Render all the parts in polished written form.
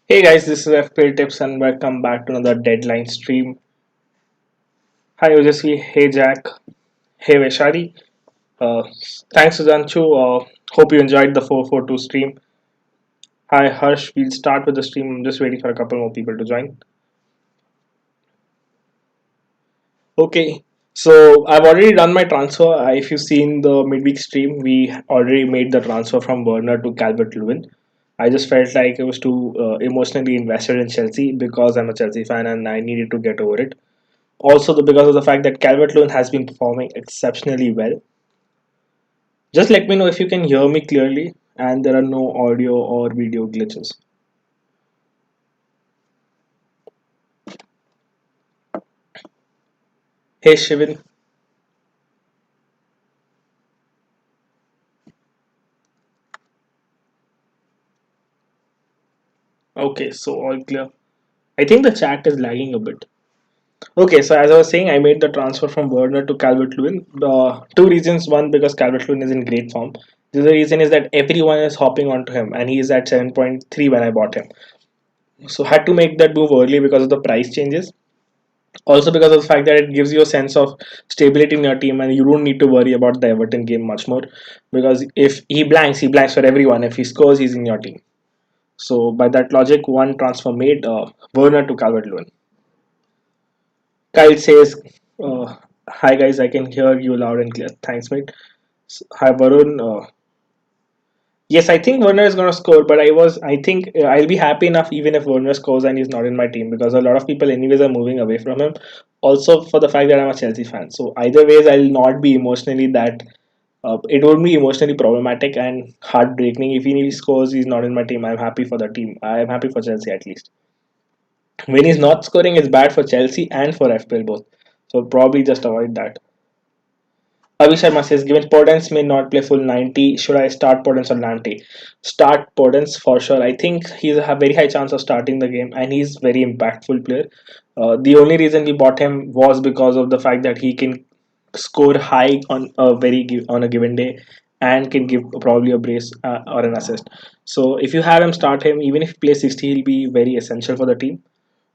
Hey guys, this is FPL Tips and welcome back to another deadline stream. Hi Ojasvi, hey Jack, hey Vaishali. Uh, Thanks Sudhanshu. Hope you enjoyed the 442 stream. Hi Harsh, we'll start with the stream. I'm just waiting for a couple more people to join. Okay, so I've already done my transfer. If you've seen the midweek stream, we already made the transfer from Werner to Calvert Lewin. I just felt like I was too emotionally invested in Chelsea because I'm a Chelsea fan and I needed to get over it. Also, because of the fact that Calvert-Lewin has been performing exceptionally well. Just let me know if you can hear me clearly and there are no audio or video glitches. Hey Shivin. Okay, so all clear. I think the chat is lagging a bit. Okay, so as I was saying, I made the transfer from Werner to Calvert-Lewin. Two reasons. One, because Calvert-Lewin is in great form. The other reason is that everyone is hopping onto him and he is at 7.3 when I bought him. So had to make that move early because of the price changes. Also because of the fact that it gives you a sense of stability in your team and you don't need to worry about the Everton game much more because if he blanks for everyone. If he scores, he's in your team. So by that logic, one transfer made Werner to Calvert-Lewin. Kyle says, "Hi guys, I can hear you loud and clear. Thanks, mate." Hi Varun. Yes, I think Werner is going to score, but I think I'll be happy enough even if Werner scores and he's not in my team because a lot of people, anyways, are moving away from him. Also, for the fact that I'm a Chelsea fan. So, either ways, I'll not be emotionally that. It would be emotionally problematic and heartbreaking. If he scores, he's not in my team. I'm happy for the team. I'm happy for Chelsea at least. When he's not scoring, it's bad for Chelsea and for FPL both. So, probably just avoid that. Avi Sharma says, given Podence may not play full 90, should I start Podence or Lamptey? Start Podence for sure. I think he's a very high chance of starting the game and he's very impactful player. The only reason we bought him was because of the fact that he can score high on a given day and can give probably a brace or an assist. So if you have him, start him. Even if he plays 60, he'll be very essential for the team.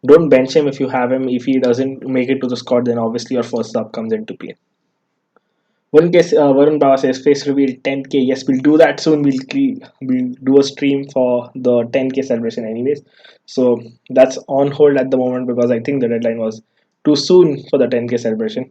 Don't bench him if you have him. If he doesn't make it to the squad, then obviously your first sub comes into play. Varun Baba says face reveal 10k. Yes, we'll do that soon. We'll do a stream for the 10k celebration, anyways. So that's on hold at the moment because I think the deadline was too soon for the 10k celebration.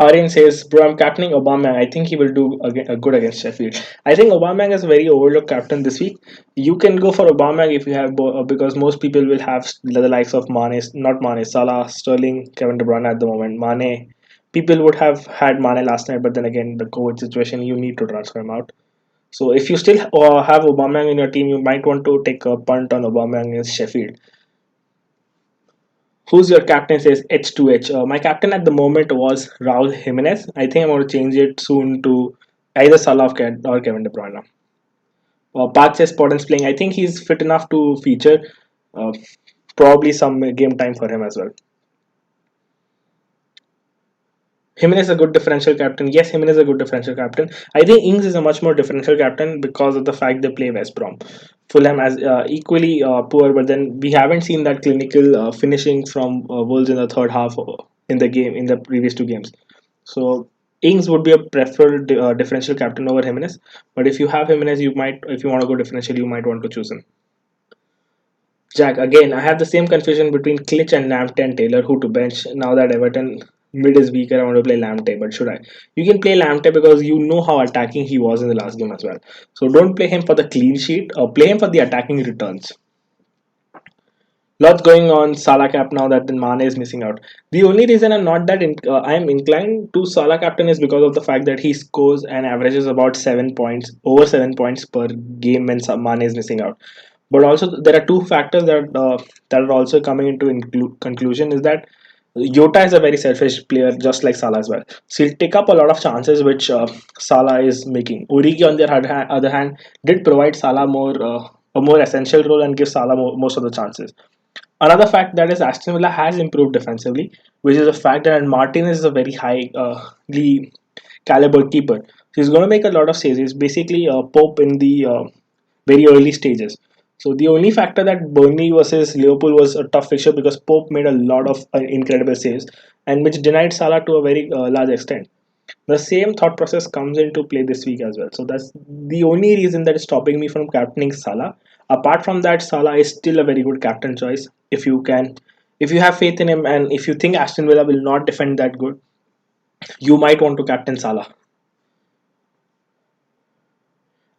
Aryan says, "Bro, I'm captaining Aubameyang. I think he will do good against Sheffield." I think Aubameyang is a very overlooked captain this week. You can go for Aubameyang if you have because most people will have the likes of Mane, not Mane, Salah, Sterling, Kevin De Bruyne at the moment. Mane, people would have had Mane last night, but then again, the COVID situation, you need to transfer him out. So if you still have Aubameyang in your team, you might want to take a punt on Aubameyang against Sheffield. Who's your captain? Says H2H. My captain at the moment was Raul Jimenez. I think I'm going to change it soon to either Salah or Kevin De Bruyne. Park says Potten's playing. I think he's fit enough to feature. Uh, Probably some game time for him as well. Jimenez is a good differential captain. Yes, Jimenez is a good differential captain. I think Ings is a much more differential captain because of the fact they play West Brom. Fulham as equally poor, but then we haven't seen that clinical finishing from Wolves in the third half in the game in the previous two games. So Ings would be a preferred differential captain over Jimenez. But if you have Jimenez, you might, if you want to go differential, you might want to choose him. Jack, again, I have the same confusion between Klitsch and Lamptey and Taylor, who to bench. Now that Everton mid is weaker, I want to play Lamptey, but should I? You can play Lamptey because you know how attacking he was in the last game as well. So don't play him for the clean sheet, or play him for the attacking returns. Lots going on Salah cap now that the Mane is missing out. The only reason I'm not that I am inclined to Salah captain is because of the fact that he scores and averages about 7 points, over 7 points per game when Mane is missing out. But also there are two factors that are also coming into conclusion is that Jota is a very selfish player, just like Salah as well. So he'll take up a lot of chances which Salah is making. Origi, on the other hand, did provide Salah a more essential role and give Salah most of the chances. Another fact that is Aston Villa has improved defensively, which is the fact that Martinez is a very highly caliber keeper. So he's going to make a lot of saves. He's basically Pope in the very early stages. So the only factor that Burnley versus Liverpool was a tough fixture because Pope made a lot of incredible saves, and which denied Salah to a very large extent. The same thought process comes into play this week as well. So that's the only reason that is stopping me from captaining Salah. Apart from that, Salah is still a very good captain choice. If you have faith in him, and if you think Aston Villa will not defend that good, you might want to captain Salah.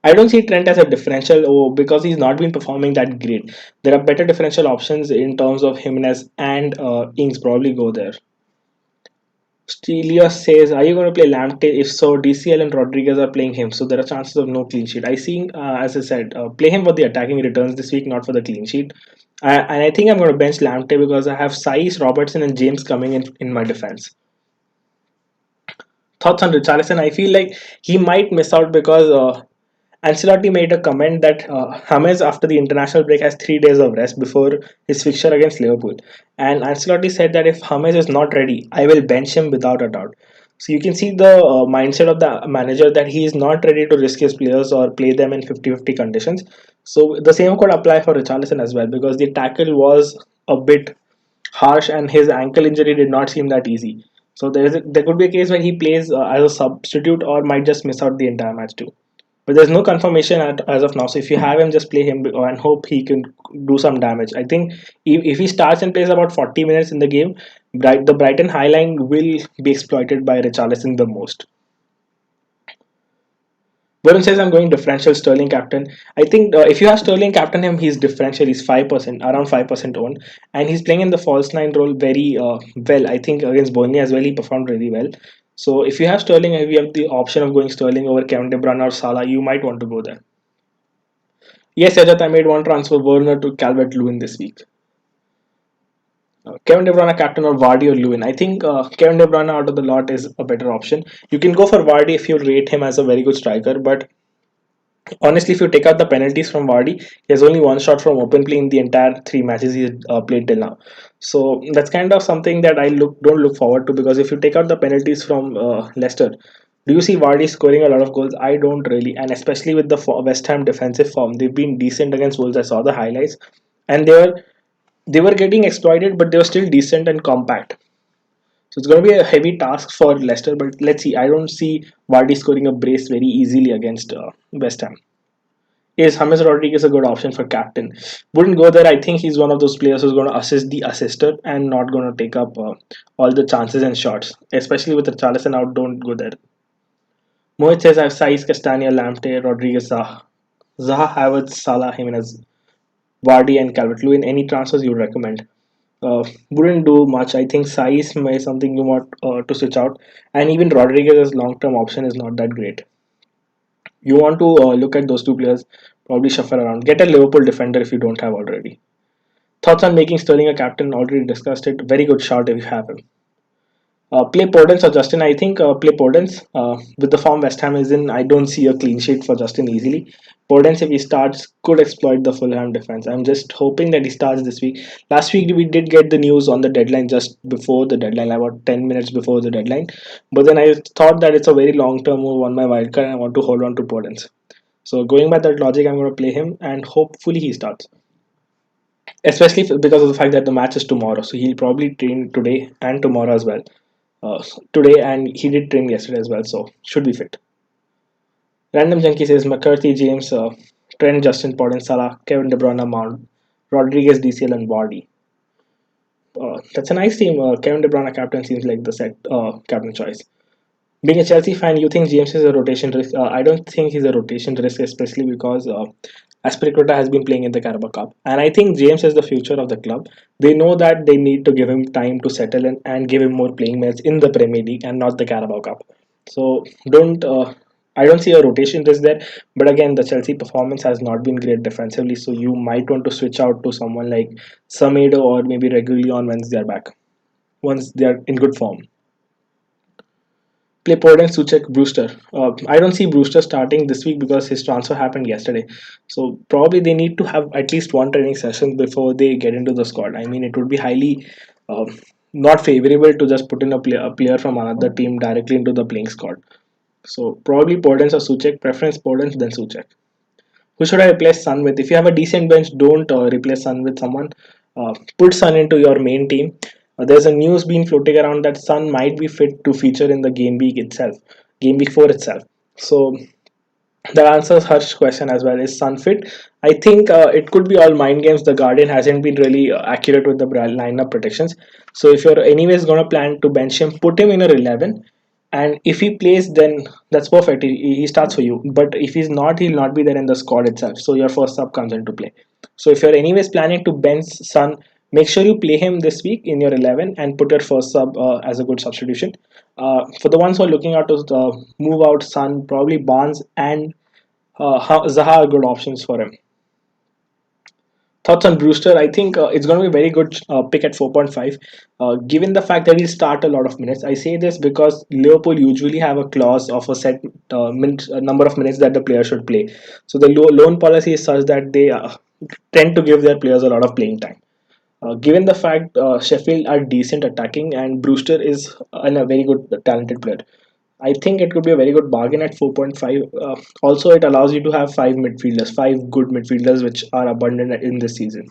I don't see Trent as a differential because he's not been performing that great. There are better differential options in terms of Jimenez and Ings probably go there. Stelia says, "Are you going to play Lamptey? If so, DCL and Rodriguez are playing him, so there are chances of no clean sheet." I see, as I said, play him for the attacking returns this week, not for the clean sheet. And I think I'm going to bench Lamptey because I have Saiz, Robertson, and James coming in my defense. Thoughts on Richarlison? I feel like he might miss out because Ancelotti made a comment that James, after the international break, has 3 days of rest before his fixture against Liverpool. And Ancelotti said that if James is not ready, I will bench him without a doubt. So you can see the mindset of the manager that he is not ready to risk his players or play them in 50-50 conditions. So the same could apply for Richarlison as well because the tackle was a bit harsh and his ankle injury did not seem that easy. So there could be a case where he plays as a substitute or might just miss out the entire match too. But there's no confirmation as of now. So if you have him, just play him and hope he can do some damage. I think if he starts and plays about 40 minutes in the game, the Brighton high line will be exploited by Richarlison the most. Varun says I'm going differential Sterling captain. I think if you have Sterling captain him, he's differential. He's 5%, around 5% owned, and he's playing in the false nine role very well. I think against Burnley as well, he performed really well. So if you have Sterling, if you have the option of going Sterling over Kevin De Bruyne or Salah, you might want to go there. Yes, Ajat, I made one transfer Werner to Calvert Lewin this week. Kevin De Bruyne captain or Vardy or Lewin. I think Kevin De Bruyne out of the lot is a better option. You can go for Vardy if you rate him as a very good striker, but honestly, if you take out the penalties from Vardy, he has only one shot from open play in the entire 3 matches he's played till now. So that's kind of something that I don't look forward to because if you take out the penalties from Leicester, do you see Vardy scoring a lot of goals? I don't really, and especially with the West Ham defensive form, they've been decent against Wolves. I saw the highlights, and they were getting exploited, but they were still decent and compact. So it's going to be a heavy task for Leicester, but let's see. I don't see Vardy scoring a brace very easily against West Ham. Is James Rodriguez a good option for captain? Wouldn't go there. I think he's one of those players who's going to assist the assister and not going to take up all the chances and shots. Especially with the Richarlison out, don't go there. Mohit says I have Saiz, Castagna, Lamptey, Rodriguez, Zaha. Zaha, Havertz, Salah, Jimenez, Vardy, and Calvert-Lewin. Any transfers you would recommend? Wouldn't do much. I think Saiz may something you want to switch out, and even Rodriguez's long-term option is not that great. You want to look at those two players, probably shuffle around. Get a Liverpool defender if you don't have already. Thoughts on making Sterling a captain? Already discussed it. Very good shout if you have him. Play Podence or Justin? I think play Podence. With the form West Ham is in, I don't see a clean sheet for Justin easily. Podence, if he starts, could exploit the Fulham defense. I'm just hoping that he starts this week. Last week we did get the news on the deadline just before the deadline, about 10 minutes before the deadline. But then I thought that it's a very long-term move on my wildcard and I want to hold on to Podence. So going by that logic, I'm going to play him and hopefully he starts. Especially because of the fact that the match is tomorrow, so he'll probably train today and tomorrow as well. Today and he did train yesterday as well, so should be fit. Random Junkie says McCarthy, James, Trent, Justin, Podden, Salah, Kevin De Bruyne, Mount, Rodriguez, DCL, and Vardy. That's a nice team. Kevin De Bruyne captain seems like the set captain choice. Being a Chelsea fan, you think James is a rotation risk? I don't think he's a rotation risk, especially because Aspiricueta has been playing in the Carabao Cup, and I think James is the future of the club. They know that they need to give him time to settle in and give him more playing minutes in the Premier League and not the Carabao Cup. So don't. I don't see a rotation risk there, but again, the Chelsea performance has not been great defensively, so you might want to switch out to someone like Samedo or maybe regularly on once they are back, once they are in good form. Play Port and Suchek Brewster. I don't see Brewster starting this week because his transfer happened yesterday. So probably they need to have at least one training session before they get into the squad. I mean, it would be highly not favorable to just put in a player from another team directly into the playing squad. So probably Podence or Suchek. Preference Podence then Suchek. Who should I replace Sun with? If you have a decent bench, don't replace Sun with someone. Put Sun into your main team. There's a news being floating around that Sun might be fit to feature in the game week itself, game week 4 itself. So that answers Harsh's question as well. Is Sun fit? I think it could be all mind games. The Guardian hasn't been really accurate with the lineup predictions. So if you're anyways gonna plan to bench him, put him in your 11, and if he plays, then that's perfect. He starts for you. But if he's not, he'll not be there in the squad itself. So your first sub comes into play. So if you're anyways planning to bench Sun, make sure you play him this week in your 11 and put your first sub as a good substitution. For the ones who are looking out to move out Sun, probably Barnes and Zaha are good options for him. Thoughts on Brewster? I think it's going to be a very good pick at 4.5, given the fact that he'll start a lot of minutes. I say this because Liverpool usually have a clause of a set number of minutes that the player should play. So the loan policy is such that they tend to give their players a lot of playing time. Given the fact Sheffield are decent attacking and Brewster is a very good talented player, I think it could be a very good bargain at 4.5. Also, it allows you to have five good midfielders, which are abundant in this season.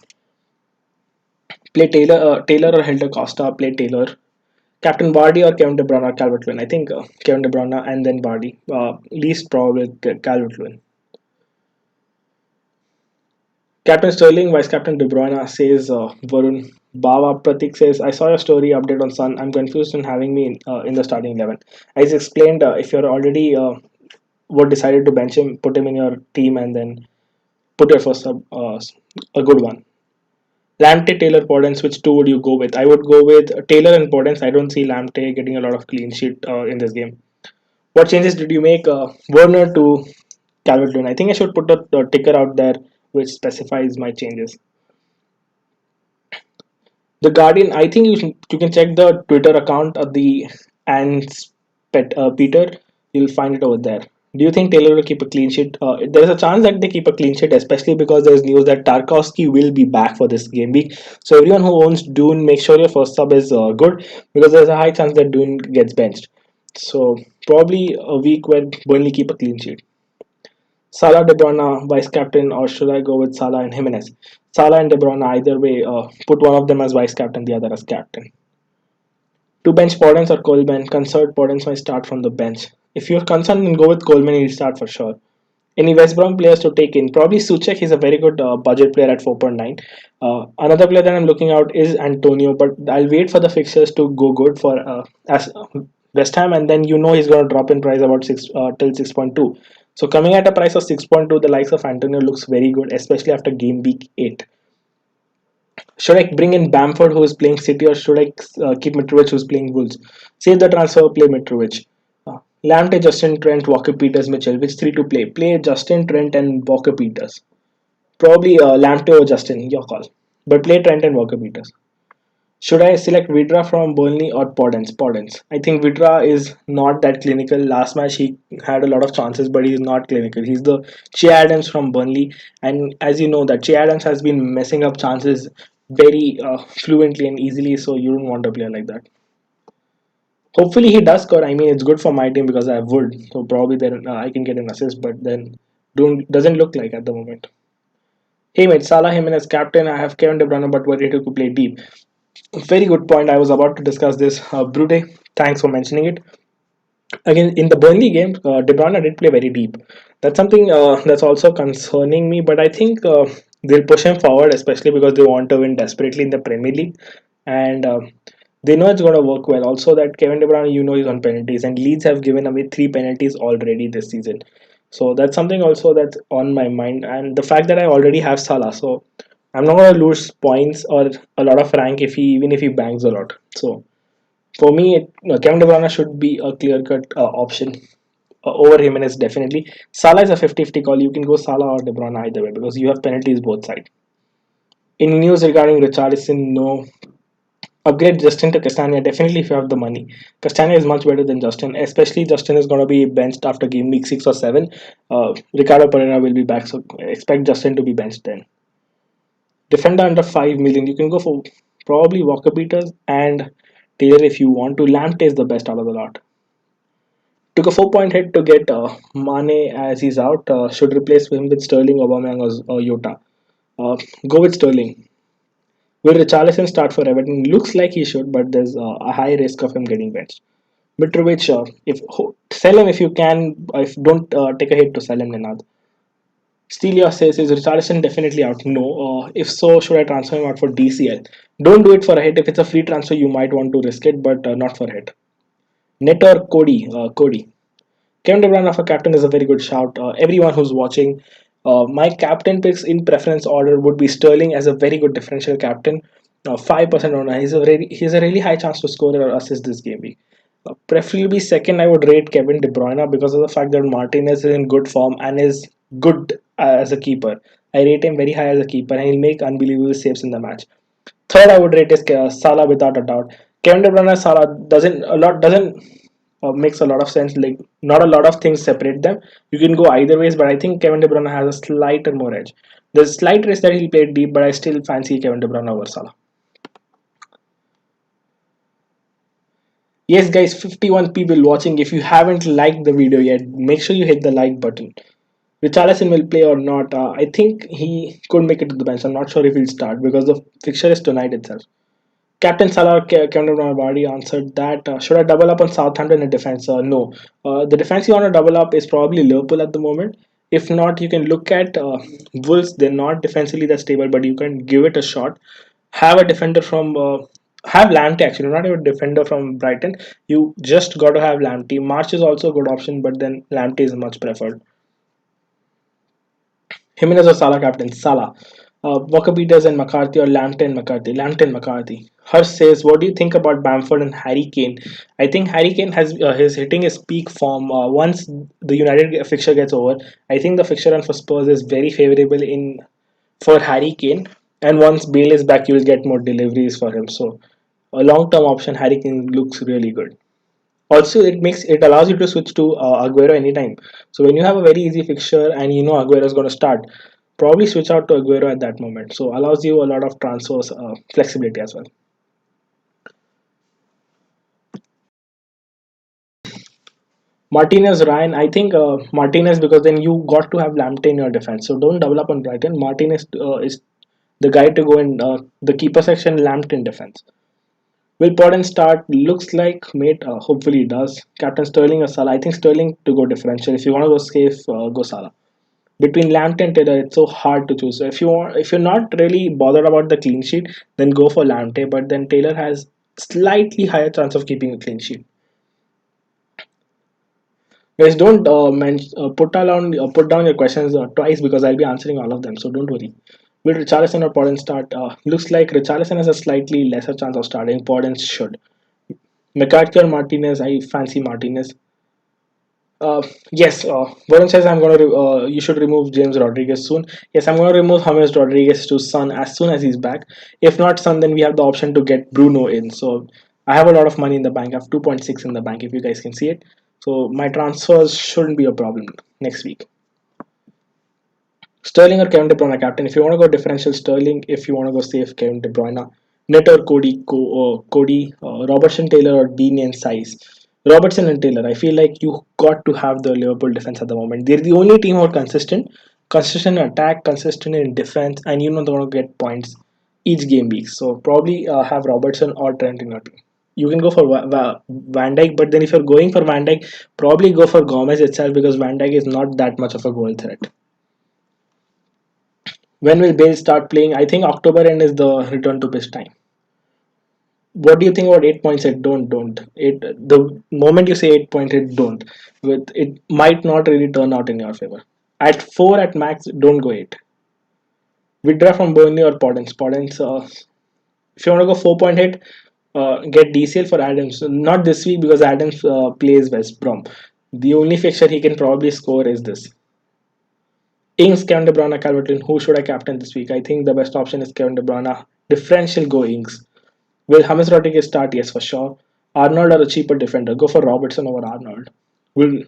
Play Taylor or Helder Costa. Play Taylor. Captain Vardy or Kevin De Bruyne or Calvert Lewin. I think Kevin De Bruyne and then Vardy. Least probably Calvert Lewin. Captain Sterling, Vice Captain De Bruyne says Varun. Baba Pratik says, I saw your story update on Sun. I'm confused in having me in the starting 11. As explained, if you're already were decided to bench him, put him in your team, and then put your first sub, a good one. Lamptey, Taylor, Podence, which two would you go with? I would go with Taylor and Podence. I don't see Lamptey getting a lot of clean sheet in this game. What changes did you make? Werner to Calvert-Lewin. I think I should put a ticker out there which specifies my changes. The Guardian. I think you can check the Twitter account of the and Peter. You'll find it over there. Do you think Taylor will keep a clean sheet? There's a chance that they keep a clean sheet, especially because there's news that Tarkowski will be back for this game week. So everyone who owns Dune, make sure your first sub is good because there's a high chance that Dune gets benched. So probably a week where Burnley keep a clean sheet. Salah, De Bruyne, vice captain, or should I go with Salah and Jimenez? Salah and De Bruyne, either way, put one of them as vice captain, the other as captain. To bench Podence or Coleman, concerned Podence might start from the bench. If you're concerned, then go with Coleman, he'll start for sure. Any West Brom players to take in? Probably Suchek, he's a very good budget player at 4.9. Another player that I'm looking out is Antonio, but I'll wait for the fixtures to go good for as West Ham, and then he's going to drop in price about 6 till 6.2. So coming at a price of 6.2, the likes of Antonio looks very good, especially after game week 8. Should I bring in Bamford, who is playing City, or should I keep Mitrovic, who's playing Wolves? Save the transfer, play Mitrovic. Lamptey, Justin Trent, Walker Peters, Mitchell. Which three to play? Play Justin Trent and Walker Peters. Probably Lamptey or Justin, your call. But play Trent and Walker Peters. Should I select Vidra from Burnley or Podence? Podence. I think Vidra is not that clinical. Last match he had a lot of chances, but he's not clinical. He's the Che Adams from Burnley, and as you know, that Che Adams has been messing up chances very fluently and easily. So you don't want a player like that. Hopefully he does score. I mean, it's good for my team because I have Wood, so probably then I can get an assist. But then don't doesn't look like at the moment. Hey mate, Salah Jimenez captain. I have Kevin De Bruyne, but worried to play deep. Very good point. I was about to discuss this. Brude, thanks for mentioning it. Again, in the Burnley game, De Bruyne did play very deep. That's something that's also concerning me, but I think they'll push him forward, especially because they want to win desperately in the Premier League. And they know it's going to work well. Also, that Kevin De Bruyne, he's on penalties, and Leeds have given away 3 penalties already this season. So that's something also that's on my mind. And the fact that I already have Salah, so I'm not going to lose points or a lot of rank even if he bangs a lot. So for me, Kevin De Bruyne should be a clear-cut option over Jimenez definitely. Salah is a 50-50 call. You can go Salah or De Bruyne either way because you have penalties both sides. In news regarding Richarlison, no. Upgrade Justin to Castagna definitely if you have the money. Castagna is much better than Justin, especially Justin is going to be benched after game week 6 or 7. Ricardo Pereira will be back, so expect Justin to be benched then. Defender under 5 million, you can go for probably Walker Peters and Taylor if you want to. Lamptey is the best out of the lot. Took a 4 point hit to get Mane as he's out. Should replace him with Sterling, Aubameyang, or Jota. Go with Sterling. Will Richarlison start for Everton? Looks like he should, but there's a high risk of him getting benched. Mitrovic, sell him if you can. If don't take a hit to sell him, Nenad. Stelia says, is Richarlison definitely out? No. If so, should I transfer him out for DCL? Don't do it for a hit. If it's a free transfer, you might want to risk it, but not for a hit. Net or Cody? Cody. Kevin De Bruyne for captain is a very good shout. Everyone who's watching, my captain picks in preference order would be Sterling as a very good differential captain. 5% on he's a really high chance to score or assist this game week. Preferably second, I would rate Kevin De Bruyne because of the fact that Martinez is in good form and is good as a keeper. I rate him very high as a keeper and he'll make unbelievable saves in the match. Third, I would rate is Salah without a doubt. Kevin De Bruyne Salah doesn't makes a lot of sense. Like not a lot of things separate them. You can go either ways, but I think Kevin De Bruyne has a slighter more edge. There's slight risk that he'll play deep, but I still fancy Kevin De Bruyne over Salah. Yes, guys, 51 people watching. If you haven't liked the video yet, make sure you hit the like button. Richarlison will play or not. I think he could make it to the bench. I'm not sure if he'll start because the fixture is tonight itself. Captain Salah or Kevin De Bruyne have already answered that. Should I double up on Southampton in defense? No. The defense you want to double up is probably Liverpool at the moment. If not, you can look at Wolves. They're not defensively that stable, but you can give it a shot. Have a defender from have Lamptey actually, not even a defender from Brighton. You just got to have Lamptey. March is also a good option, but then Lamptey is much preferred. Jimenez or Salah captain? Salah. Walker Peters and McCarthy or Lampton McCarthy? Lampton McCarthy. Harsh says, what do you think about Bamford and Harry Kane? I think Harry Kane has his hitting his peak form once the United fixture gets over. I think the fixture run for Spurs is very favorable in for Harry Kane. And once Bale is back, you will get more deliveries for him. So a long-term option, Harry Kane looks really good. Also, it allows you to switch to Aguero anytime. So when you have a very easy fixture and you know Aguero is going to start, probably switch out to Aguero at that moment. So allows you a lot of transfers flexibility as well. Martinez, Ryan, I think Martinez because then you got to have Lamptey in your defense. So don't double up on Brighton. Martinez is the guy to go in the keeper section. Lamptey in defense. Will Podden start? Looks like, mate. Hopefully he does. Captain Sterling or Salah? I think Sterling to go differential. If you want to go safe, go Salah. Between Lamptey and Taylor, it's so hard to choose. So if you're not really bothered about the clean sheet, then go for Lamptey. But then Taylor has slightly higher chance of keeping a clean sheet. Guys, don't put down your questions twice because I'll be answering all of them. So don't worry. Will Richarlison or Podence start? Looks like Richarlison has a slightly lesser chance of starting. Podence should. McCarthy or Martinez? I fancy Martinez. Yes, Varun says I'm gonna. You should remove James Rodriguez soon. Yes, I'm gonna remove James Rodriguez to Sun as soon as he's back. If not Sun, then we have the option to get Bruno in. So I have a lot of money in the bank. I have 2.6 in the bank. If you guys can see it, so my transfers shouldn't be a problem next week. Sterling or Kevin De Bruyne captain. If you want to go differential, Sterling. If you want to go safe, Kevin De Bruyne. Net or Cody, Robertson, Taylor or Dean and size. Robertson and Taylor. I feel like you got to have the Liverpool defense at the moment. They're the only team who are consistent in attack, consistent in defense, and you know they're going to get points each game week. So probably have Robertson or Trent in your team. You can go for Van Dijk, but then if you're going for Van Dijk, probably go for Gomez itself because Van Dijk is not that much of a goal threat. When will Bale start playing? I think October end is the return to pitch time. What do you think about 8 points? Don't. The moment you say 8 point hit, don't. With it might not really turn out in your favor. At 4 at max, don't go 8. Withdraw from Burnley or Podence. If you want to go 4 point hit, get DCL for Adams. Not this week because Adams plays West Brom. The only fixture he can probably score is this. Ings, Kevin De Bruyne, Calvert-Lewin. Who should I captain this week? I think the best option is Kevin De Bruyne. Differential go Ings. Will James Rodriguez start? Yes, for sure. Arnold or a cheaper defender? Go for Robertson over Arnold. Will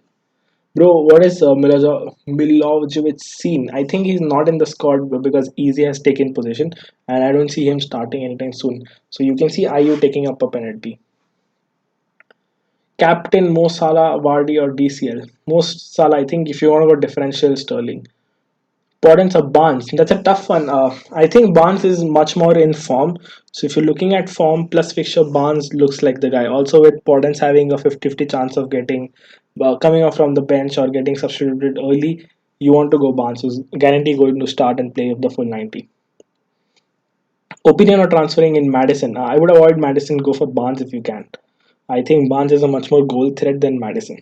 Bro, what is Milojevic seen? I think he's not in the squad because Easy has taken position, and I don't see him starting anytime soon. So you can see IU taking up a penalty. Captain Mo Salah, Vardy, or DCL. Most Salah, I think if you want to go differential, Sterling. Podence or Barnes? That's a tough one. I think Barnes is much more in form. So if you're looking at form plus fixture, Barnes looks like the guy. Also with Podence having a 50-50 chance of getting coming off from the bench or getting substituted early, you want to go Barnes, who's guaranteed going to start and play the full 90. Opinion on transferring in Madison? I would avoid Madison. Go for Barnes if you can. I think Barnes is a much more goal threat than Madison.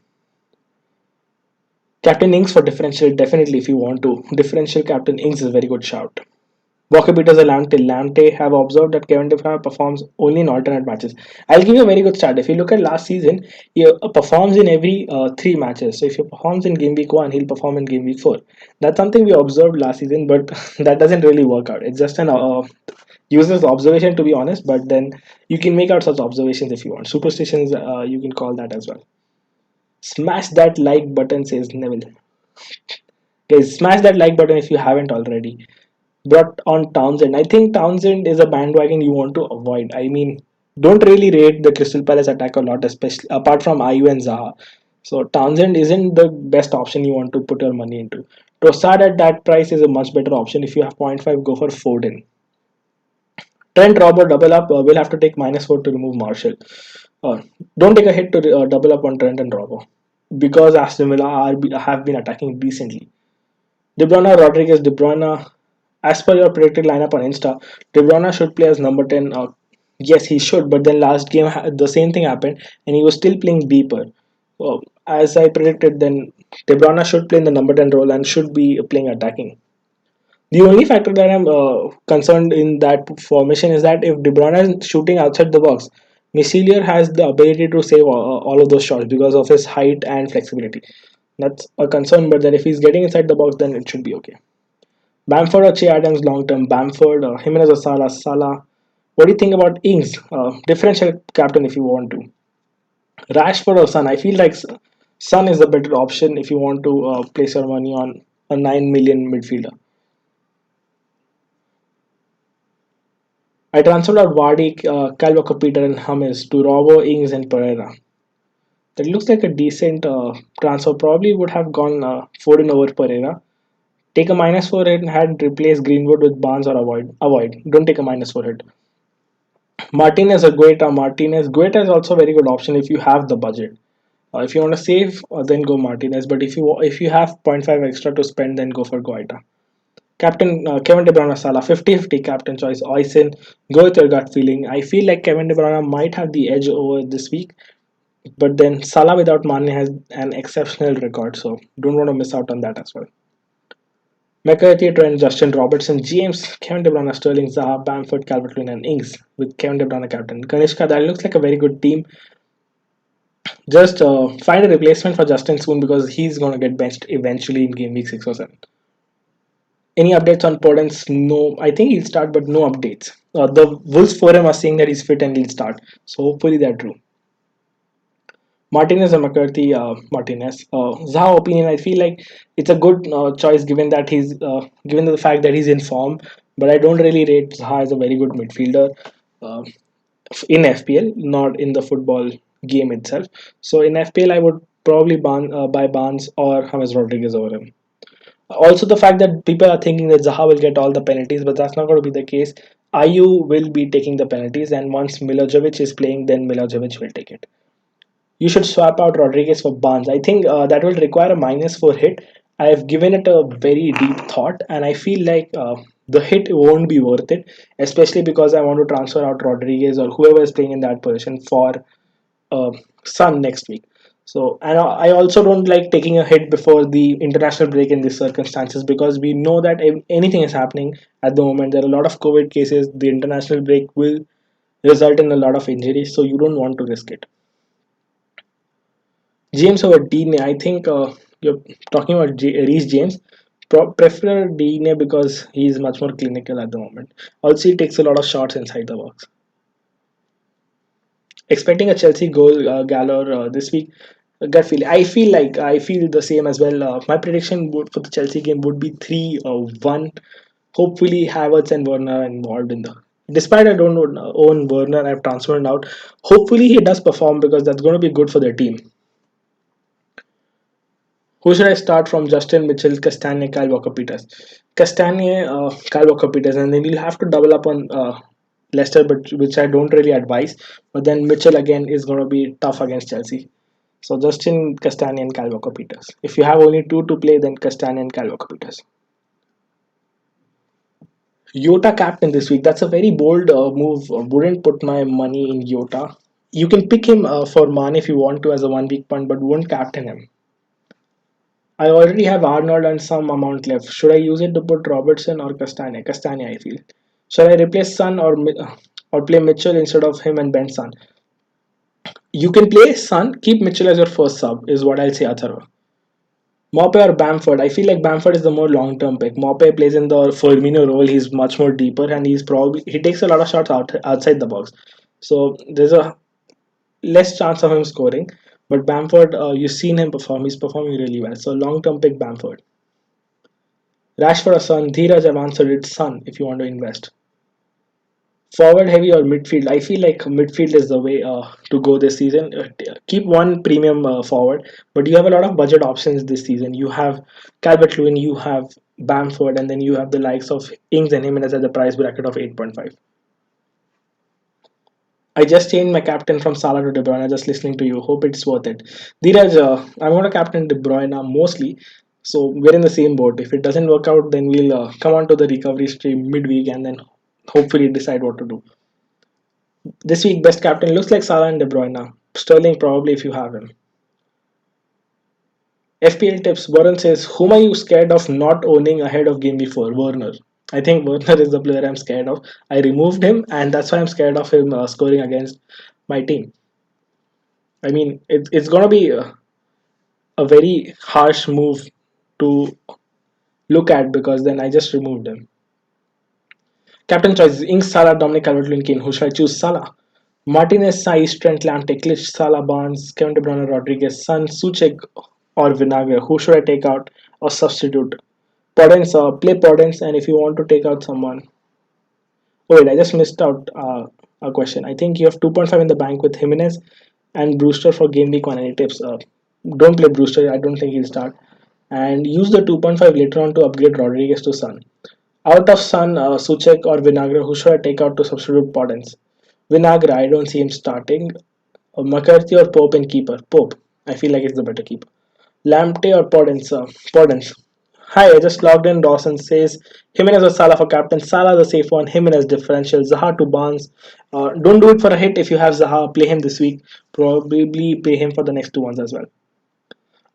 Captain Ings for differential, definitely if you want to. Differential Captain Ings is a very good shout. Walker Peters and Lamptey. Lamptey have observed that Kevin De Bruyne performs only in alternate matches. I'll give you a very good start. If you look at last season, he performs in every three matches. So if he performs in game week 1, he'll perform in game week 4. That's something we observed last season, but that doesn't really work out. It's just an useless observation, to be honest, but then you can make out such observations if you want. Superstitions, you can call that as well. Smash that like button, says Neville. Guys, smash that like button if you haven't already. Brought on Townsend. I think Townsend is a bandwagon you want to avoid. I mean, don't really rate the Crystal Palace attack a lot, especially apart from Ayu and Zaha. So Townsend isn't the best option you want to put your money into. Trossard at that price is a much better option. If you have point 0.5, go for Foden. Trent Robert double up. Will have to take -4 to remove Marshall. Don't take a hit to double up on Trent and Robert because Aston Villa have been attacking decently. De Bruyne, Rodriguez, De Bruyne. As per your predicted lineup on Insta, De Bruyne should play as number 10. Yes, he should, but then last game the same thing happened, and he was still playing deeper. As I predicted, then De Bruyne should play in the number 10 role and should be playing attacking. The only factor that I'm concerned in that formation is that if De Bruyne is shooting outside the box, Missilier has the ability to save all of those shots because of his height and flexibility. That's a concern, but then if he's getting inside the box, then it should be okay. Bamford or Che Adams long term? Bamford, Jimenez or Salah? Salah. What do you think about Ings? Differential captain if you want to. Rashford or Son? I feel like Son is the better option if you want to place your money on a 9 million midfielder. I transferred out Vardy, Calvert Peter, and Hummus to Robo, Ings, and Pereira. That looks like a decent transfer. Probably would have gone Foden over Pereira. Take a -4 hit and had replaced Greenwood with Barnes or avoid. Avoid. Don't take a -4 hit. Martinez or Guetta. Martinez. Guetta is also a very good option if you have the budget. If you want to save, then go Martinez. But if you have zero point 0.5 extra to spend, then go for Guetta. Captain Kevin De Bruyne Salah 50-50 captain choice. Oisin, go with your gut feeling. I feel like Kevin De Bruyne might have the edge over this week, but then Salah without Mane has an exceptional record, so don't want to miss out on that as well. McCarthy, Trent, Justin Robertson, James, Kevin De Bruyne, Sterling, Zaha, Bamford, Calvert-Lewin, and Ings with Kevin De Bruyne captain. Kanishka, that looks like a very good team. Just find a replacement for Justin soon because he's going to get benched eventually in game week 6 or 7. Any updates on Podence? No, I think he'll start, but no updates. The Wolves forum are saying that he's fit and he'll start, so hopefully that's true. Martinez or McCarthy? Martinez. Zaha opinion. I feel like it's a good choice given the fact that he's in form, but I don't really rate Zaha as a very good midfielder uh, in FPL, not in the football game itself. So in FPL, I would probably buy Barnes or James Rodriguez over him. Also, the fact that people are thinking that Zaha will get all the penalties, but that's not going to be the case. Ayu will be taking the penalties, and once Milojevic is playing, then Milojevic will take it. You should swap out Rodriguez for Barnes. I think that will require a -4 hit. I have given it a very deep thought, and I feel like the hit won't be worth it, especially because I want to transfer out Rodriguez or whoever is playing in that position for uh, Sun next week. So, and I also don't like taking a hit before the international break in these circumstances because we know that if anything is happening at the moment. There are a lot of COVID cases. The international break will result in a lot of injuries, so you don't want to risk it. James over Dine. I think you're talking about Reece James. Prefer Dine because he's much more clinical at the moment. Also, he takes a lot of shots inside the box. Expecting a Chelsea goal, Gallor this week. Gut feeling. I feel the same as well. My prediction for the Chelsea game would be 3-1. Hopefully, Havertz and Werner are involved in the Despite I don't own Werner, I've transferred him out. Hopefully he does perform because that's going to be good for their team. Who should I start from? Justin, Mitchell, Castagne, Kyle Walker Peters. Castagne, Kyle Walker Peters, and then you'll have to double up on Leicester, but which I don't really advise. But then Mitchell again is going to be tough against Chelsea. So Justin, Castagne, and Kyle Walker Peters. If you have only two to play, then Castagne and Kyle Walker Peters. Yota captain this week. That's a very bold move. Wouldn't put my money in Yota. You can pick him for Man if you want to as a 1 week punt, but won't captain him. I already have Arnold and some amount left. Should I use it to put Robertson or Castagne? Castagne, I feel. Should I replace Sun or play Mitchell instead of him and Benson? You can play Sun, keep Mitchell as your first sub, is what I'll say, Atharva. Mope or Bamford? I feel like Bamford is the more long-term pick. Mope plays in the Firmino role. He's much more deeper, and he takes a lot of shots outside the box. So there's a less chance of him scoring. But Bamford, you've seen him perform. He's performing really well. So long-term pick Bamford. Rashford or Son? Dheeraj, I've answered it. Son, if you want to invest. Forward heavy or midfield? I feel like midfield is the way to go this season. Keep one premium forward, but you have a lot of budget options this season. You have Calvert Lewin, you have Bamford, and then you have the likes of Ings and Jimenez at the price bracket of 8.5. I just changed my captain from Salah to De Bruyne. Just listening to you. Hope it's worth it. Dheeraj, I'm going to captain De Bruyne mostly. So we're in the same boat. If it doesn't work out, then we'll come on to the recovery stream midweek and then hopefully decide what to do. This week, best captain looks like Salah and De Bruyne. Sterling probably if you have him. FPL tips. Warren says, whom are you scared of not owning ahead of game before? Werner. I think Werner is the player I'm scared of. I removed him, and that's why I'm scared of him scoring against my team. I mean, it's going to be a very harsh move to look at because then I just removed him. Captain choices: Ings, Salah, Dominic Calvert-Lewin, Kane. Who should I choose? Salah. Martinez, Saiz, Trent, Lamptey, Klitsch, Salah, Barnes, Kevin De Bruyne, Rodriguez, Son, Suchek, or Vinagre. Who should I take out or substitute? Podence, play Podence, and if you want to take out someone. Oh wait, I just missed out a question. I think you have 2.5 in the bank with Jimenez and Brewster for game week 1. Any tips? Don't play Brewster. I don't think he'll start. And use the 2.5 later on to upgrade Rodriguez to Sun. Out of Sun, Suchek or Vinagre, who should I take out to substitute Podence? Vinagre, I don't see him starting. McCarthy or Pope in keeper? Pope. I feel like it's the better keeper. Lamptey or Podence? Podence. Hi, I just logged in. Dawson says Jimenez or Salah for captain. Salah the safe one. Jimenez differential. Zaha to Barnes. Don't do it for a hit if you have Zaha. Play him this week. Probably play him for the next two ones as well.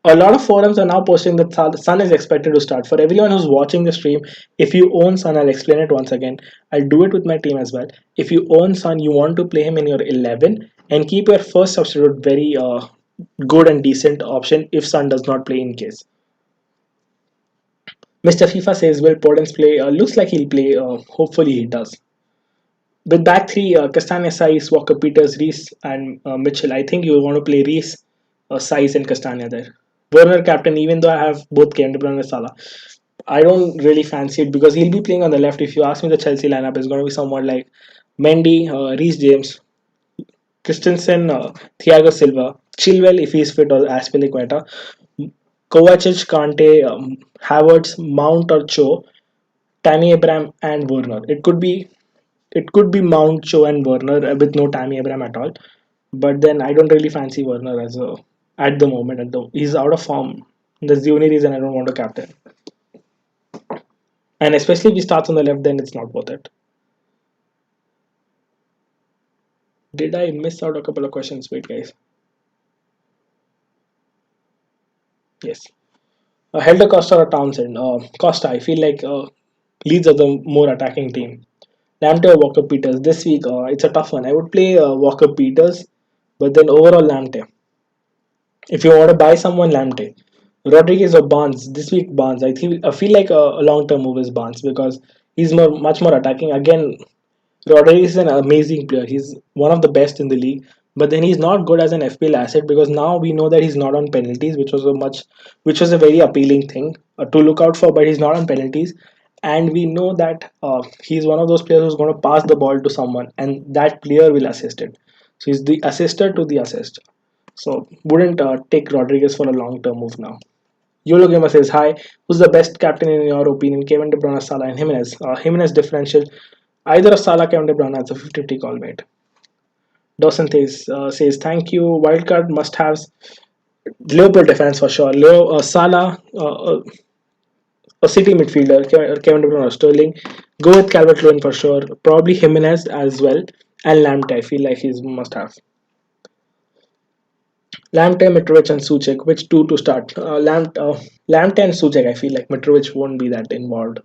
A lot of forums are now posting that Sun is expected to start. For everyone who's watching the stream, if you own Sun, I'll explain it once again. I'll do it with my team as well. If you own Sun, you want to play him in your 11 and keep your first substitute very good and decent option if Sun does not play in case. Mr. FIFA says, will Podence play? Looks like he'll play. Hopefully he does. With back three, Castagne, Saiz, Walker, Peters, Reese, and Mitchell, I think you want to play Reese, Saiz, and Castagne there. Werner captain, even though I have both Kane, De Bruyne and Salah, I don't really fancy it because he'll be playing on the left. If you ask me, the Chelsea lineup is going to be somewhat like Mendy, Reese James, Christensen, Thiago Silva, Chilwell if he's fit, or Aspilicueta, Kovacic, Kante, Havertz, Mount or Cho, Tammy Abraham, and Werner. It could be Mount, Cho, and Werner with no Tammy Abraham at all. But then I don't really fancy Werner as a at the moment. He's out of form. That's the only reason I don't want to captain. And especially if he starts on the left, then it's not worth it. Did I miss out a couple of questions? Wait, guys. Yes. Helder Costa or Townsend? Costa. I feel like Leeds are the more attacking team. Lamptey or Walker Peters? This week, it's a tough one. I would play Walker Peters, but then overall Lamptey. If you want to buy someone, Lamptey. Rodriguez or Barnes? This week, Barnes. I feel like a long-term move is Barnes because he's much more attacking. Again, Rodriguez is an amazing player. He's one of the best in the league. But then he's not good as an FPL asset because now we know that he's not on penalties, which was a very appealing thing to look out for. But he's not on penalties, and we know that he's one of those players who's going to pass the ball to someone, and that player will assist it. So he's the assister to the assist. So wouldn't take Rodriguez for a long-term move now. Yolo Gamer says, hi, who's the best captain in your opinion? Kevin De Bruyne, Salah, and Jimenez. Jimenez differential. Either of Salah, Kevin De Bruyne, it's a 50-50 call, mate. Dawson says, thank you. Wildcard must have Liverpool defense for sure. Salah, a City midfielder, Kevin De Bruyne or Sterling. Go with Calvert-Lewin for sure. Probably Jimenez as well. And Lamptey, I feel like he's must have. Lamptey, Mitrovic, and Suchek. Which two to start? Lamptey and Suchek. I feel like Mitrovic won't be that involved.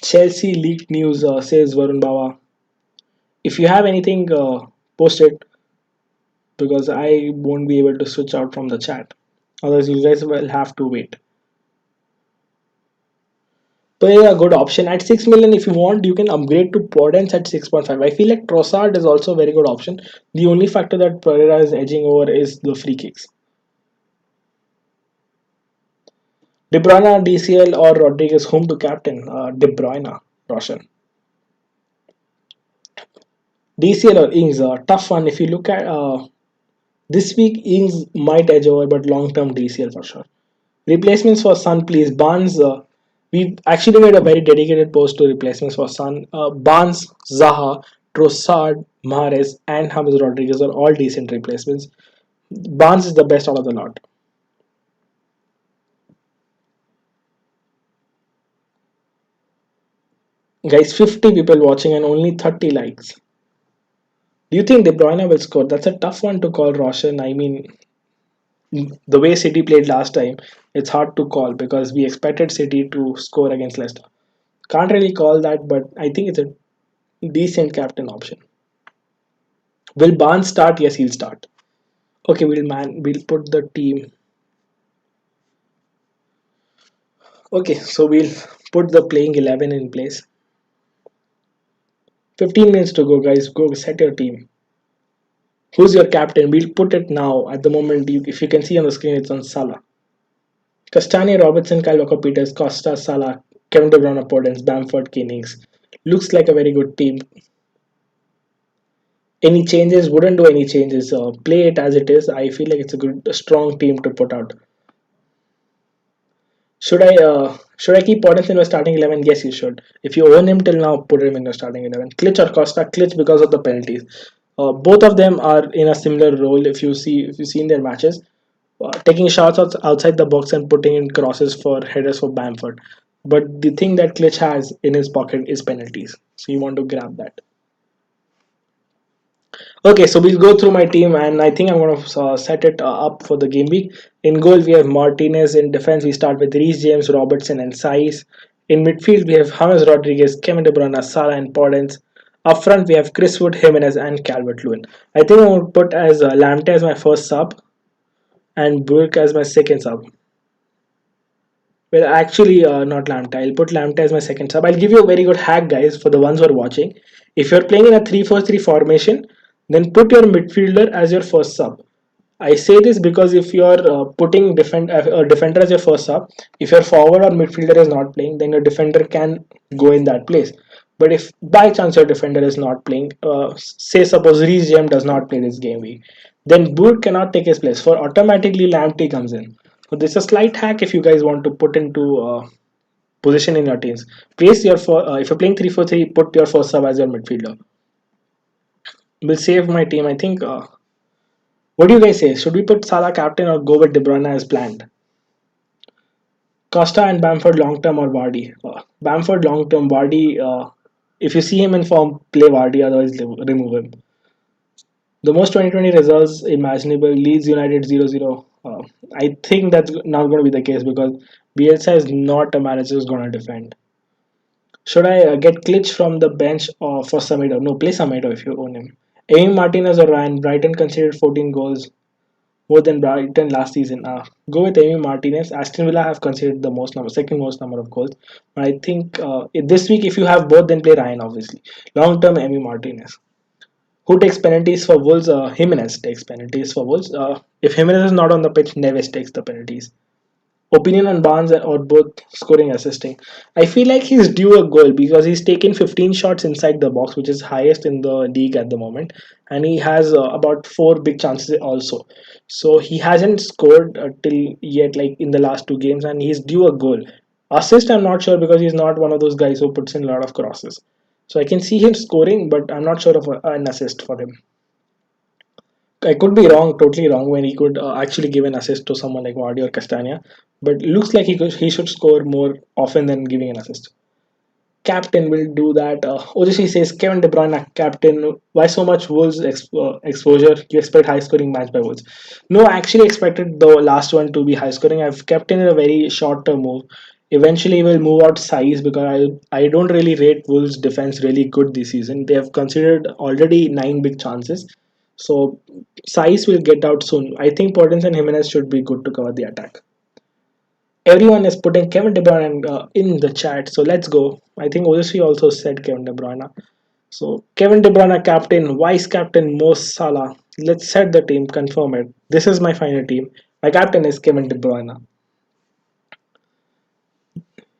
Chelsea leaked news says Varun Bawa. If you have anything, post it because I won't be able to switch out from the chat. Otherwise, you guys will have to wait. So yeah, a good option at 6 million. If you want, you can upgrade to Podence at 6.5. I feel like Trossard is also a very good option. The only factor that Pereira is edging over is the free kicks. De Bruyne, DCL, or Rodriguez, whom to captain? De Bruyne, Roshan. DCL or Ings, tough one. If you look at this week, Ings might edge over, but long term DCL for sure. Replacements for Sun, please. Barnes, we actually made a very dedicated post to replacements for Sun. Barnes, Zaha, Trossard, Mahrez, and James Rodriguez are all decent replacements. Barnes is the best out of the lot. Guys, 50 people watching and only 30 likes. Do you think De Bruyne will score? That's a tough one to call, Roshan. I mean, the way City played last time, it's hard to call because we expected City to score against Leicester. Can't really call that, but I think it's a decent captain option. Will Barnes start? Yes, he'll start. Okay, we'll put the team. Okay, so we'll put the playing 11 in place. 15 minutes to go, guys. Go set your team. Who's your captain? We'll put it now. At the moment, if you can see on the screen, it's on Salah. Castagna, Robertson, Kyle Walker, Peters, Costa, Salah, Kevin De Bruyne, Podence, Bamford, Kennings. Looks like a very good team. Any changes? Wouldn't do any changes. Play it as it is. I feel like it's a strong team to put out. Should I keep Podence in my starting 11? Yes, you should. If you own him till now, put him in your starting 11. Klitsch or Costa? Klitsch because of the penalties. Both of them are in a similar role. If you see in their matches, taking shots outside the box and putting in crosses for headers for Bamford. But the thing that Klitsch has in his pocket is penalties. So you want to grab that. Okay, so we'll go through my team, and I think I'm going to set it up for the game week. In goal, we have Martinez. In defense, we start with Reece James, Robertson, and Saiz. In midfield, we have James Rodriguez, Kevin De Bruyne, Salah, and Podence. Up front, we have Chris Wood, Jimenez, and Calvert-Lewin. I think I'm going to put as Lamptey as my first sub and Burke as my second sub. Well, actually, not Lamptey. I'll put Lamptey as my second sub. I'll give you a very good hack, guys, for the ones who are watching. If you're playing in a 3-4-3 formation, then put your midfielder as your first sub. I say this because if you're putting a defender as your first sub, if your forward or midfielder is not playing, then your defender can go in that place. But if by chance your defender is not playing, say suppose Reece James does not play this game week, then Boot cannot take his place. For automatically Lamptey comes in. So this is a slight hack if you guys want to put into position in your teams. Place your if you're playing 3-4-3, put your first sub as your midfielder. Will save my team. I think. What do you guys say? Should we put Salah captain or go with De Bruyne as planned? Costa and Bamford long term or Vardy? Bamford long term. Vardy. If you see him in form, play Vardy. Otherwise, remove him. The most 2020 results imaginable. Leeds United 0-0. I think that's not going to be the case because Bielsa is not a manager who's going to defend. Should I get Klitsch from the bench or for Samedo? No, play Samedo if you own him. Amy Martinez or Ryan? Brighton conceded 14 goals, more than Brighton last season. Go with Amy Martinez. Aston Villa have conceded the second most number of goals. But I think this week, if you have both, then play Ryan, obviously. Long term, Amy Martinez. Who takes penalties for Wolves? Jimenez takes penalties for Wolves. If Jimenez is not on the pitch, Neves takes the penalties. Opinion on Barnes or both scoring assisting. I feel like he's due a goal because he's taken 15 shots inside the box, which is highest in the league at the moment, and he has about four big chances also. So he hasn't scored till yet, like in the last two games, and he's due a goal. Assist, I'm not sure because he's not one of those guys who puts in a lot of crosses. So I can see him scoring, but I'm not sure of an assist for him. I could be wrong, totally wrong, when he could actually give an assist to someone like Vardy or Castagna. But looks like he should score more often than giving an assist. Captain will do that. OGC says Kevin De Bruyne, captain. Why so much Wolves exposure? You expect high scoring match by Wolves? No, I actually expected the last one to be high scoring. I've kept in a very short term move. Eventually, we'll move out size because I don't really rate Wolves' defense really good this season. They have considered already nine big chances. So size will get out soon. I think Potence and Jimenez should be good to cover the attack. Everyone is putting Kevin De Bruyne in the chat, so let's go. I think Odyssey also said Kevin De Bruyne. So Kevin De Bruyne captain, vice captain Mo Salah. Let's set the team, confirm it. This is my final team. My captain is Kevin De Bruyne.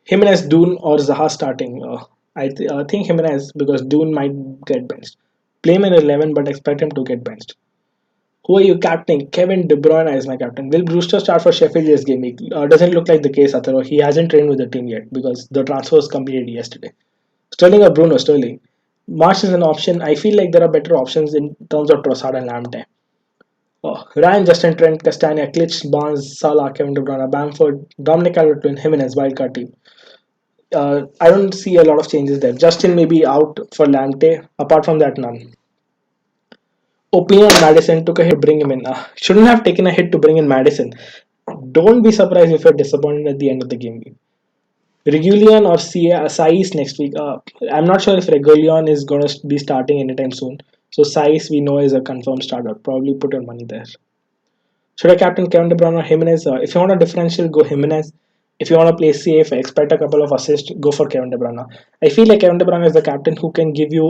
Jimenez, Doon, or Zaha starting. I think Jimenez because Doon might get benched. Play him in 11, but expect him to get benched. Who are you captaining? Kevin De Bruyne is my captain. Will Brewster start for Sheffield this game week? Doesn't look like the case, Atharva. He hasn't trained with the team yet because the transfer was completed yesterday. Sterling or Bruno? Sterling. Marsh is an option. I feel like there are better options in terms of Trossard and Lamptey. Ryan, Justin Trent, Castagna, Klitsch, Barnes, Salah, Kevin De Bruyne, Bamford, Dominic Calvert-Lewin, Jimenez, wildcard team. I don't see a lot of changes there. Justin may be out for Lamptey. Apart from that, none. Opinion on Madison took a hit to bring him in. Shouldn't have taken a hit to bring in Madison. Don't be surprised if you're disappointed at the end of the game. Regulion or Saiz next week. I'm not sure if Regulion is going to be starting anytime soon. So Saiz we know is a confirmed starter. Probably put your money there. Should I captain Kevin De Bruyne or Jimenez? If you want a differential, go Jimenez. If you want to play safe, expect a couple of assists, go for Kevin De Bruyne. I feel like Kevin De Bruyne is the captain who can give you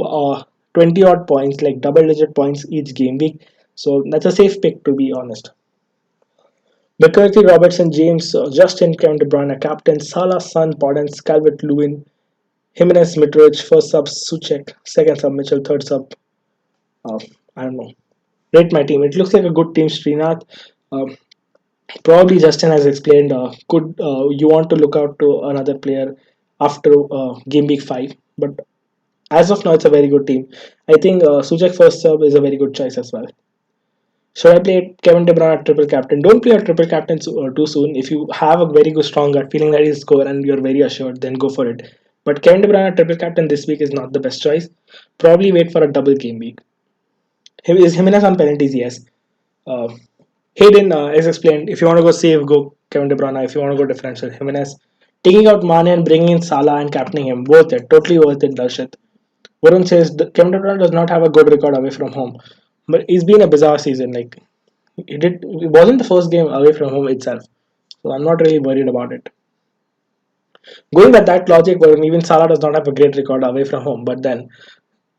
20 odd points, like double digit points each game week. So that's a safe pick to be honest. McCarthy, Robertson, James, Justin, Kevin De Bruyne, captain, Salah, Son, Podence, Calvert Lewin, Jimenez, Mitrovic, first sub, Suchek, second sub, Mitchell, third sub. Uh, I don't know. Rate my team. It looks like a good team, Srinath. Um, Probably Justin has explained. Could you want to look out to another player after game week 5? But as of now, it's a very good team. I think Suchek first sub is a very good choice as well. Should I play Kevin De Bruyne at triple captain? Don't play a triple captain too soon. If you have a very good strong gut feeling that he'll score and you're very assured, then go for it. But Kevin De Bruyne at triple captain this week is not the best choice. Probably wait for a double game week. Is Jimenez on penalties? Yes. Uh, Hayden, as explained, if you want to go save, go Kevin De Bruyne. If you want to go differential, Jimenez. Taking out Mane and bringing in Salah and captaining him, worth it. Totally worth it, Darshit. Varun says Kevin De Bruyne does not have a good record away from home, but it's been a bizarre season. Like it wasn't the first game away from home itself, so I'm not really worried about it. Going by that logic, Varun, even Salah does not have a great record away from home, but then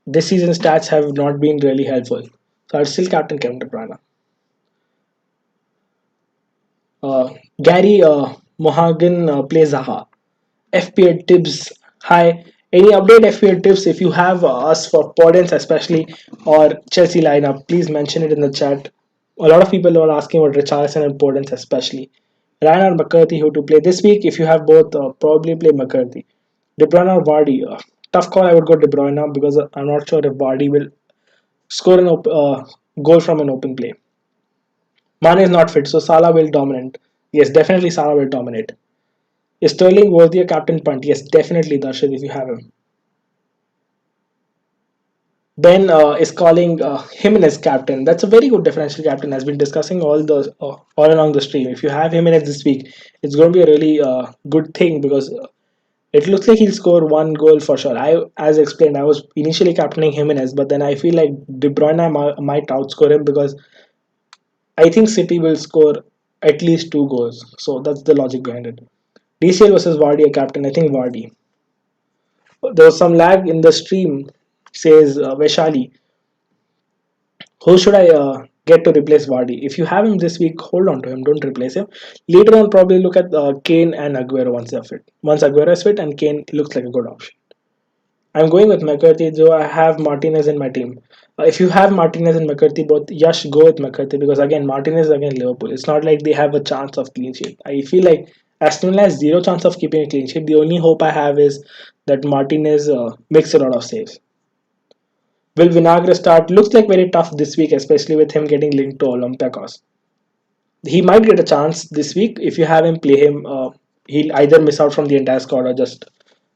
this season's stats have not been really helpful. So I'd still captain Kevin De Bruyne. Gary Mohagan plays Zaha. FPL tips. Hi. Any update FPL tips? If you have us for Podence especially or Chelsea lineup, please mention it in the chat. A lot of people are asking about Richarlison and Podence especially. Ryan or McCarthy who to play this week? If you have both, probably play McCarthy. De Bruyne or Vardy? Tough call. I would go De Bruyne because I'm not sure if Vardy will score an goal from an open play. Mane is not fit, so Salah will dominate. Yes, definitely Salah will dominate. Is Sterling worthy a captain punt? Yes, definitely, Darshad, if you have him. Ben is calling him as captain. That's a very good differential captain. Has been discussing all along the stream. If you have him in it this week, it's going to be a really good thing because it looks like he'll score one goal for sure. As explained, I was initially captaining Jimenez, but then I feel like De Bruyne might outscore him because I think City will score at least two goals. So that's the logic behind it. DCL versus Vardy, a captain. I think Vardy. There was some lag in the stream, says Vaishali. Who should I get to replace Vardy. If you have him this week, hold on to him. Don't replace him. Later on, probably look at Kane and Aguero once they're fit. Once Aguero is fit and Kane looks like a good option. I'm going with McCarthy, though I have Martinez in my team. If you have Martinez and McCarthy both, Yash, go with McCarthy because again, Martinez against Liverpool. It's not like they have a chance of clean sheet. I feel like Aston Villa has zero chance of keeping a clean sheet. The only hope I have is that Martinez makes a lot of saves. Will Vinagre start? Looks like very tough this week, especially with him getting linked to Olympiacos. He might get a chance this week. If you have him, play him. He'll either miss out from the entire squad or just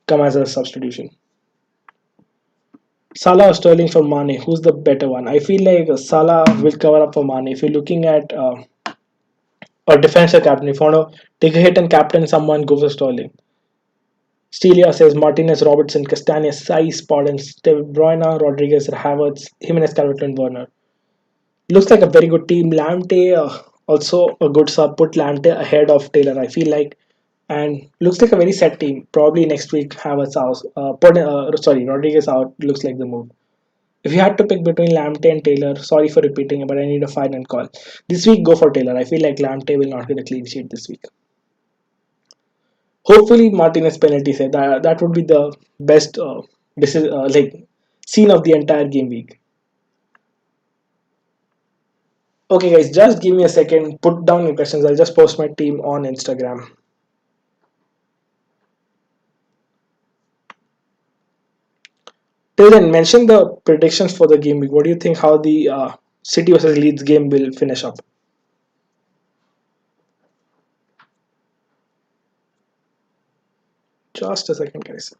come as a substitution. Salah or Sterling for Mane? Who's the better one? I feel like Salah will cover up for Mane. If you're looking at a defensive captain, if you want to take a hit and captain someone, go for Sterling. Stelia says Martinez, Robertson, Castagna, Saiz, Podence, De Bruyne, Rodriguez, Havertz, Jimenez, Calvert, Werner. Looks like a very good team. Lamte also a good sub. Put Lamte ahead of Taylor. I feel like, and looks like a very set team. Probably next week Havertz out. Rodriguez out. Looks like the move. If you had to pick between Lamte and Taylor, sorry for repeating, but I need a final call. This week, go for Taylor. I feel like Lamte will not get a clean sheet this week. Hopefully, Martinez penalty save. That would be the best scene of the entire game week. Okay, guys, just give me a second. Put down your questions. I'll just post my team on Instagram. Till then, mention the predictions for the game week. What do you think? How the City versus Leeds game will finish up? Just a second, guys.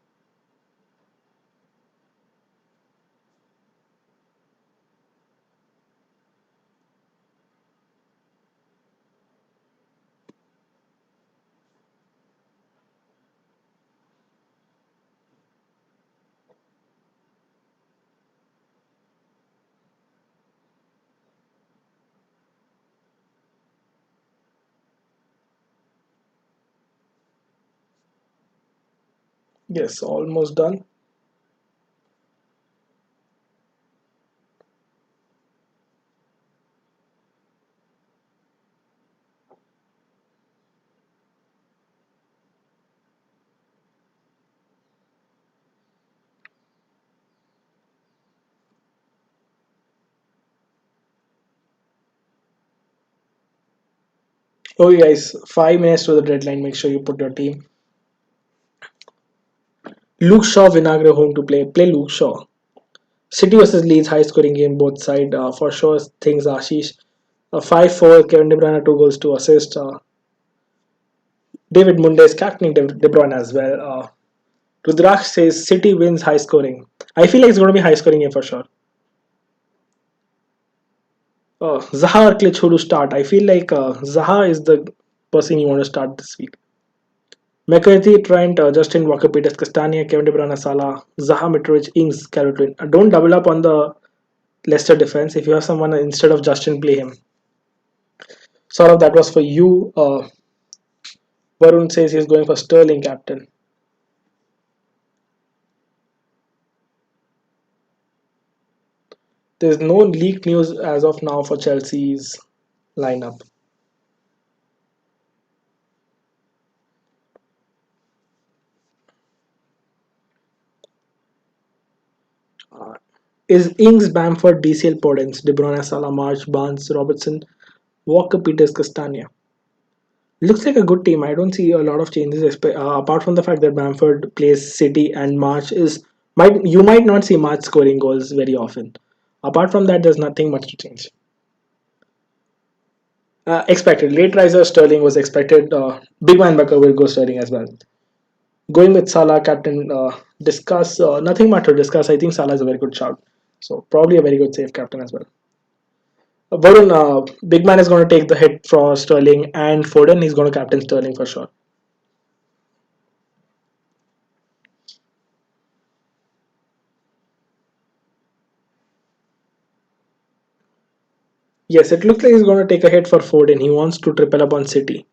Yes, almost done. Okay, guys, 5 minutes to the deadline. Make sure you put your team. Luke Shaw, Vinagre home to play. Play Luke Shaw. City versus Leeds, high scoring game, both side. For sure, things Ashish. 5-4, Kevin De Bruyne, 2 goals, 2 assists. David Mundes captaining De Bruyne as well. Rudraksh says City wins high scoring. I feel like it's going to be high scoring game for sure. Zaha or Klitsch, who to start? I feel like Zaha is the person you want to start this week. McCarthy, Trent, Justin Walker, Peters, Castagna, Kevin De Bruyne, Salah, Zaha, Mitrovic, Ings, Calvert. Don't double up on the Leicester defense. If you have someone instead of Justin, play him. Sort of that was for you. Varun says he's going for Sterling captain. There's no leaked news as of now for Chelsea's lineup. Uh, is Ings, Bamford, DCL, Podence, De Bruyne, Salah, March, Barnes, Robertson, Walker, Peters, Castagna? Looks like a good team. I don't see a lot of changes apart from the fact that Bamford plays City and March is might you might not see March scoring goals very often. Apart from that, there's nothing much to change. Expected late riser Sterling was expected. Big man Becker will go Sterling as well. Going with Salah, captain. Discuss nothing much to discuss. I think Salah is a very good shout. So probably a very good safe captain as well. Varun, big man is going to take the hit for Sterling and Foden. He's going to captain Sterling for sure. Yes, it looks like he's going to take a hit for Foden. He wants to triple up on City.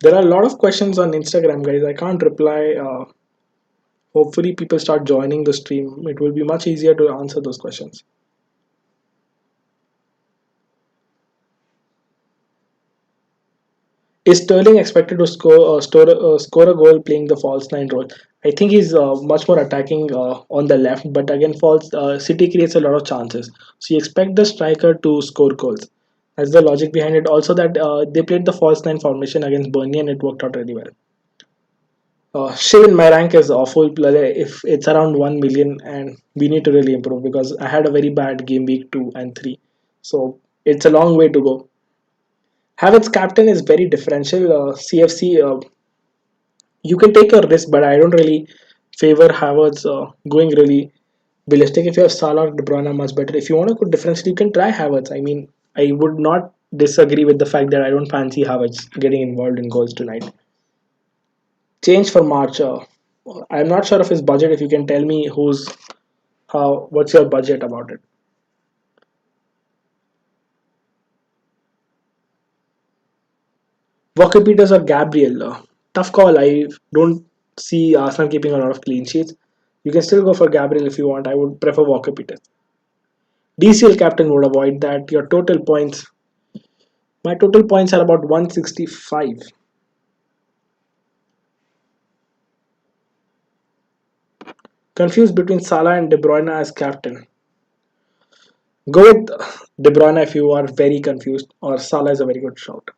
There are a lot of questions on Instagram, guys. I can't reply. Hopefully, people start joining the stream. It will be much easier to answer those questions. Is Sterling expected to score a goal playing the false nine role? I think he's much more attacking on the left, but again, false City creates a lot of chances. So you expect the striker to score goals. That's the logic behind it. Also, that they played the false nine formation against Burnley and it worked out really well. Shiv, my rank is awful. If it's around 1 million, and we need to really improve because I had a very bad game week 2 and 3. So it's a long way to go. Havertz captain is very differential. CFC, you can take a risk, but I don't really favor Havertz going really ballistic. If you have Salah or De Bruyne, much better. If you want to go differential, you can try Havertz. I mean, I would not disagree with the fact that I don't fancy Havertz getting involved in goals tonight. Change for March. I'm not sure of his budget. If you can tell me what's your budget about it? Walker Peters or Gabriel? Tough call. I don't see Arsenal keeping a lot of clean sheets. You can still go for Gabriel if you want. I would prefer Walker Peters. DCL captain would avoid that. Your total points. My total points are about 165. Confused between Salah and De Bruyne as captain. Go with De Bruyne if you are very confused, or Salah is a very good shout.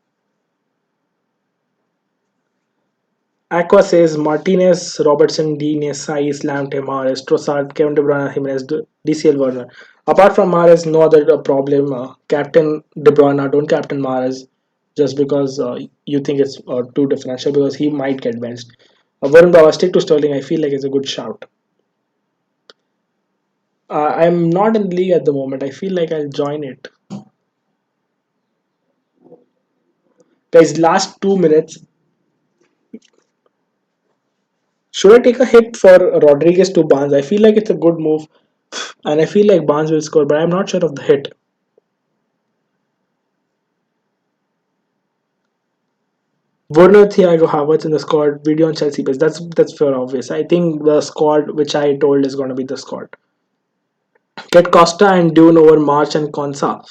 Aqua says Martinez, Robertson, Dean, Saiz, Lamte, Mahrez, Trossard, Kevin De Bruyne, Jimenez, DCL, Werner. Apart from Mahrez, no other problem. Captain De Bruyne, don't captain Mahrez just because you think it's too differential because he might get benched. Varun Baba, stick to Sterling. I feel like it's a good shout. I'm not in the league at the moment. I feel like I'll join it. Guys, last 2 minutes. Should I take a hit for Rodriguez to Barnes? I feel like it's a good move, and I feel like Barnes will score, but I'm not sure of the hit. Werner, Thiago Havertz in the squad. Video on Chelsea base. That's fair, obvious. I think the squad which I told is going to be the squad. Get Costa and Dune over March and Konsa.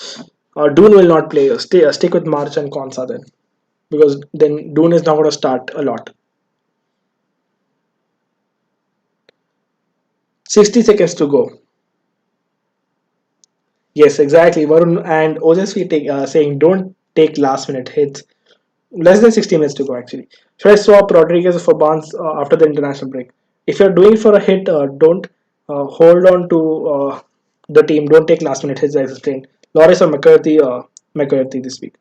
Dune will not play. Stick with March and Konsa then, because then Dune is not going to start a lot. 60 seconds to go. Yes, exactly. Varun and Ojasvi saying don't take last minute hits. Less than 60 minutes to go, actually. Should I swap Rodriguez for Barnes after the international break? If you're doing for a hit, don't hold on to the team. Don't take last minute hits, as explained. Loris or McCarthy this week.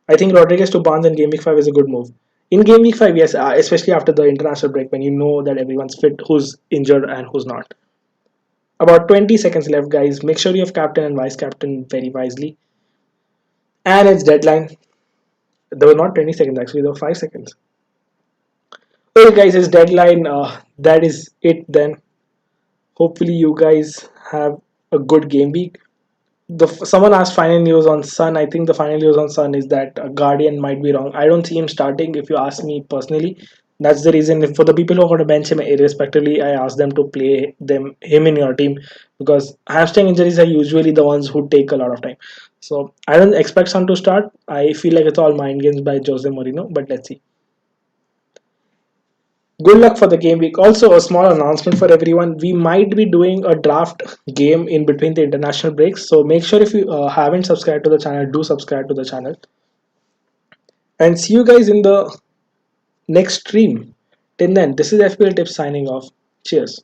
I think Rodriguez to Barnes in Game Week 5 is a good move. In Game Week 5, yes, especially after the international break when you know that everyone's fit, who's injured and who's not. About 20 seconds left, guys. Make sure you have captain and vice captain very wisely. And it's deadline. There were not 20 seconds actually, there were 5 seconds. Well, guys, it's deadline. That is it then. Hopefully, you guys have a good game week. Someone asked final news on Sun. I think the final news on Sun is that Guardian might be wrong. I don't see him starting. If you ask me personally, that's the reason. For the people who are going to bench him, irrespectively, I ask them to play him in your team because hamstring injuries are usually the ones who take a lot of time. So I don't expect Sun to start. I feel like it's all mind games by Jose Mourinho, but let's see. Good luck for the game week. Also, a small announcement for everyone. We might be doing a draft game in between the international breaks. So make sure if you haven't subscribed to the channel, do subscribe to the channel. And see you guys in the next stream. Till then, this is FPL Tips signing off. Cheers.